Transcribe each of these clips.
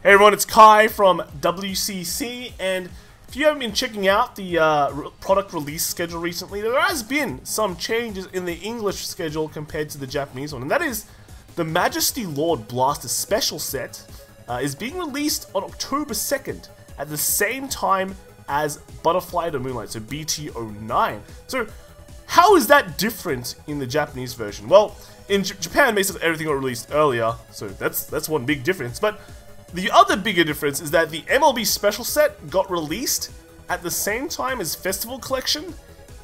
Hey everyone, it's Kai from WCC, and if you haven't been checking out the product release schedule recently, there has been some changes in the English schedule compared to the Japanese one, and that is the Majesty Lord Blaster Special Set is being released on October 2nd at the same time as Butterfly to Moonlight, so BT09. So how is that different in the Japanese version? Well, in Japan, basically everything got released earlier, so that's one big difference. But the other bigger difference is that the MLB Special Set got released at the same time as Festival Collection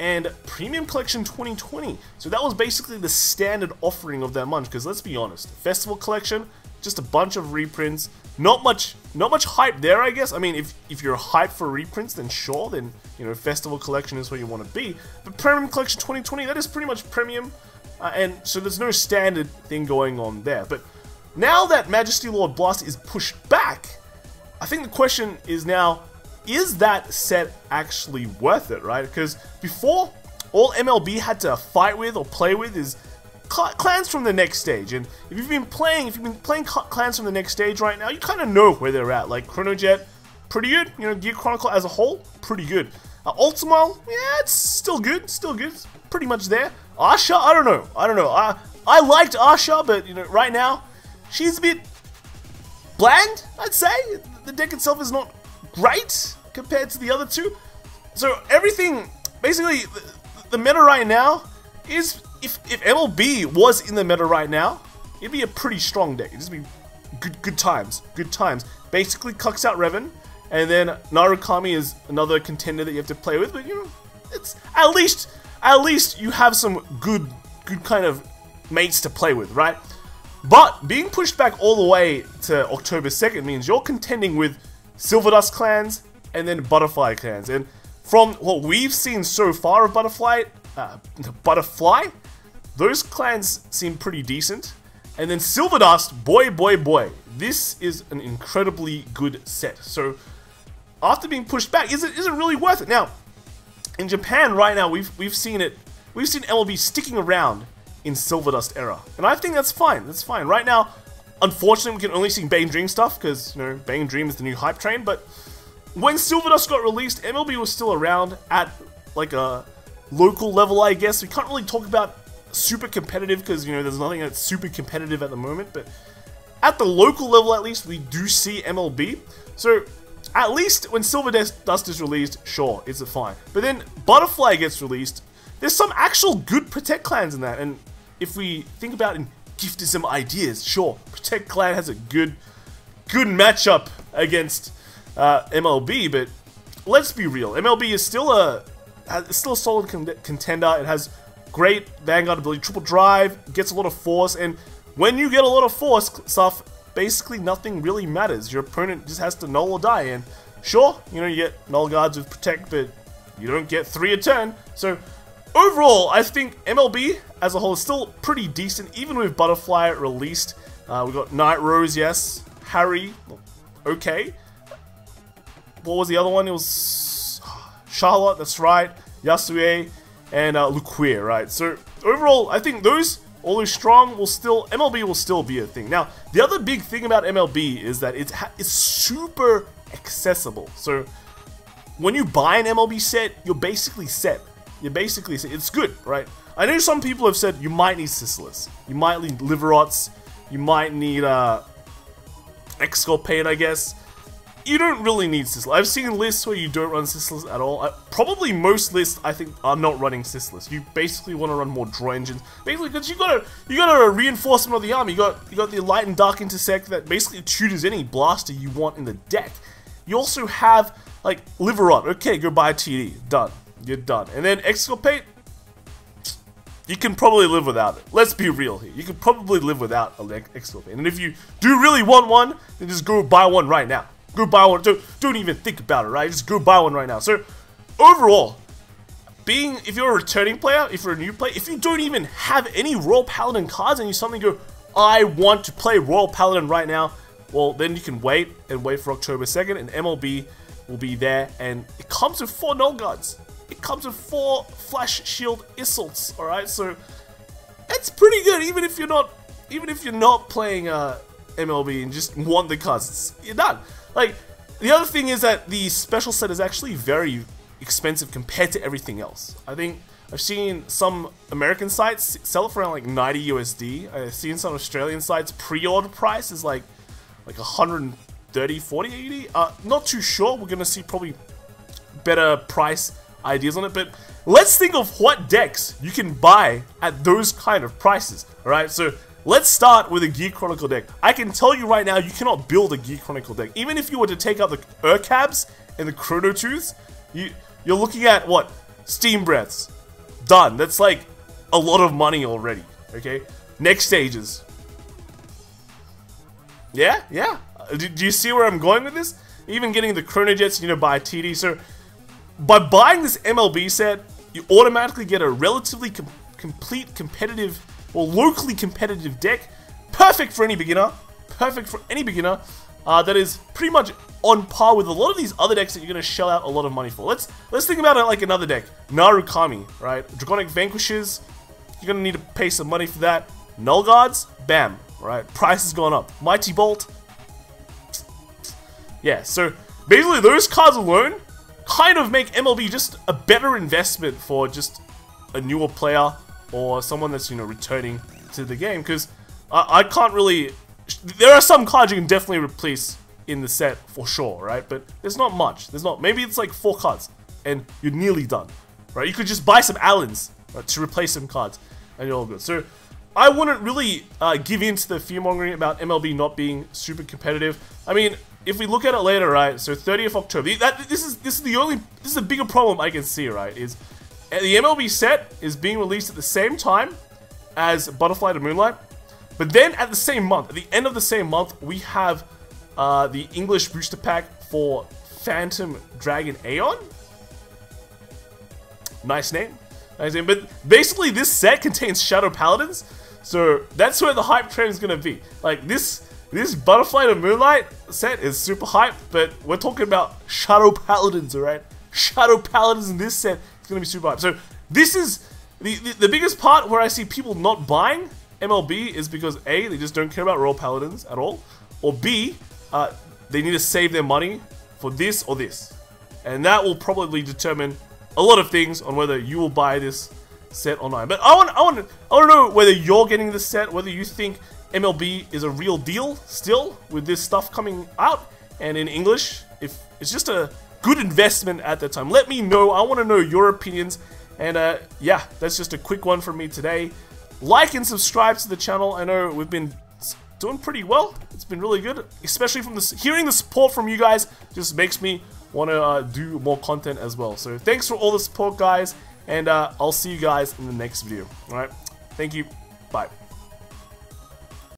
and Premium Collection 2020. So that was basically the standard offering of that month, because let's be honest, Festival Collection, just a bunch of reprints, not much hype there, I guess. I mean, if you're hyped for reprints, then sure, then, you know, Festival Collection is where you want to be. But Premium Collection 2020, that is pretty much premium, and so there's no standard thing going on there. But now that Majesty Lord Blaster is pushed back, I think the question is now, is that set actually worth it, right? Because before, all MLB had to fight with or play with is clans from the next stage. And if you've been playing clans from the next stage right now, you kind of know where they're at. Like Chronojet, pretty good. You know, Gear Chronicle as a whole, pretty good. Ultimo, yeah, it's still good, It's pretty much there. Asha, I don't know. I liked Asha, but you know, right now, she's a bit bland, I'd say. The deck itself is not great compared to the other two. So everything, basically, the meta right now is, if MLB was in the meta right now, it'd be a pretty strong deck. It'd just be good times. Basically, cucks out Revan, and then Narukami is another contender that you have to play with. But you know, it's at least you have some good kind of mates to play with, right? But being pushed back all the way to October 2nd means you're contending with Silver Dust clans and then Butterfly clans. And from what we've seen so far of Butterfly, those clans seem pretty decent. And then Silver Dust, boy, this is an incredibly good set. So after being pushed back, is it really worth it? Now, in Japan right now, we've seen MLB sticking around in Silver Dust era, and I think that's fine. Right now, unfortunately, we can only see Bane Dream stuff because, you know, Bane Dream is the new hype train. But when Silver Dust got released, MLB was still around at like a local level, I guess. We can't really talk about super competitive because, you know, there's nothing that's super competitive at the moment. But at the local level, at least, we do see MLB. So at least when Silver Dust is released, sure, it's fine. But then Butterfly gets released. There's some actual good Protect clans in that, and if we think about and gift some ideas, sure, Protect clan has a good matchup against MLB, but let's be real, MLB is still a solid contender. It has great Vanguard ability, triple drive, gets a lot of force, and when you get a lot of force stuff, basically nothing really matters. Your opponent just has to null or die, and sure, you know, you get null guards with Protect, but you don't get 3 a turn. So overall, I think MLB as a whole is still pretty decent, even with Butterfly released. We got Night Rose, yes. Harry, okay. What was the other one? It was Charlotte, that's right. Yasue, and Luquier, right? So overall, I think all those strong, MLB will still be a thing. Now, the other big thing about MLB is that it's super accessible. So when you buy an MLB set, you're basically set. It's good, right? I know some people have said you might need Sisyphus, you might need Liverots, you might need Exculpate, I guess. You don't really need Sisyphus. I've seen lists where you don't run Sisyphus at all. Probably most lists, I think, are not running Sisyphus. You basically want to run more draw engines, basically because you got a reinforcement of the army. You got the Light and Dark Intersect that basically tutors any blaster you want in the deck. You also have like Liverot. Okay, go buy a TD. Done. You're done. And then Exculpate, you can probably live without it. Let's be real here. You can probably live without an Exculpate. And if you do really want one, then just go buy one right now. Go buy one. Don't even think about it, right? Just go buy one right now. So, overall, if you're a returning player, if you're a new player, if you don't even have any Royal Paladin cards and you suddenly go, I want to play Royal Paladin right now, well, then you can wait for October 2nd, and MLB will be there, and it comes with 4 null guards. It comes with 4 Flash Shield Issults, alright? So, it's pretty good, even if you're not playing MLB and just want the cards, you're done. Like, the other thing is that the special set is actually very expensive compared to everything else. I think I've seen some American sites sell it for around like 90 USD. I've seen some Australian sites pre-order price is like 130, 40, 80. Not too sure. We're gonna see probably better price ideas on it, but let's think of what decks you can buy at those kind of prices. All right, so let's start with a Gear Chronicle deck. I can tell you right now, you cannot build a Gear Chronicle deck. Even if you were to take out the Urcabs and the Chrono Tooths, you're looking at what? Steam Breaths. Done. That's like a lot of money already. Okay. Next stages. Yeah. Do you see where I'm going with this? Even getting the Chrono Jets, you know, by TD. So by buying this MLB set, you automatically get a relatively complete competitive or locally competitive deck. Perfect for any beginner. Perfect for any beginner. That is pretty much on par with a lot of these other decks that you're going to shell out a lot of money for. Let's think about it like another deck. Narukami, right? Draconic Vanquishes, you're going to need to pay some money for that. Null Guards, bam, right? Price has gone up. Mighty Bolt. Yeah, so basically those cards alone kind of make MLB just a better investment for just a newer player or someone that's, you know, returning to the game. Because I can't really... There are some cards you can definitely replace in the set for sure, right? But there's not much. There's not. Maybe it's like 4 cards, and you're nearly done, right? You could just buy some Allens, right, to replace some cards, and you're all good. So I wouldn't really give in to the fear-mongering about MLB not being super competitive. I mean, if we look at it later, right? So 30th October. This is the bigger problem I can see, right? Is the MLB set is being released at the same time as Butterfly to Moonlight. But then at the same month, at the end of the same month, we have the English booster pack for Phantom Dragon Aeon. Nice name. Nice name. But basically this set contains Shadow Paladins. So that's where the hype train is going to be. Like this Butterfly to Moonlight set is super hype, but we're talking about Shadow Paladins, alright? Shadow Paladins in this set is going to be super hype. So this is the biggest part where I see people not buying MLB is because A, they just don't care about Royal Paladins at all, or B, they need to save their money for this or this. And that will probably determine a lot of things on whether you will buy this set or not. But I want to know whether you're getting this set, whether you think MLB is a real deal still with this stuff coming out and in English, if it's just a good investment at that time. Let me know. I want to know your opinions. And yeah, that's just a quick one from me today. Like and subscribe to the channel. I know we've been doing pretty well. It's been really good, especially from hearing the support from you guys just makes me want to do more content as well. So thanks for all the support, guys, and I'll see you guys in the next video. All right, thank you. Bye.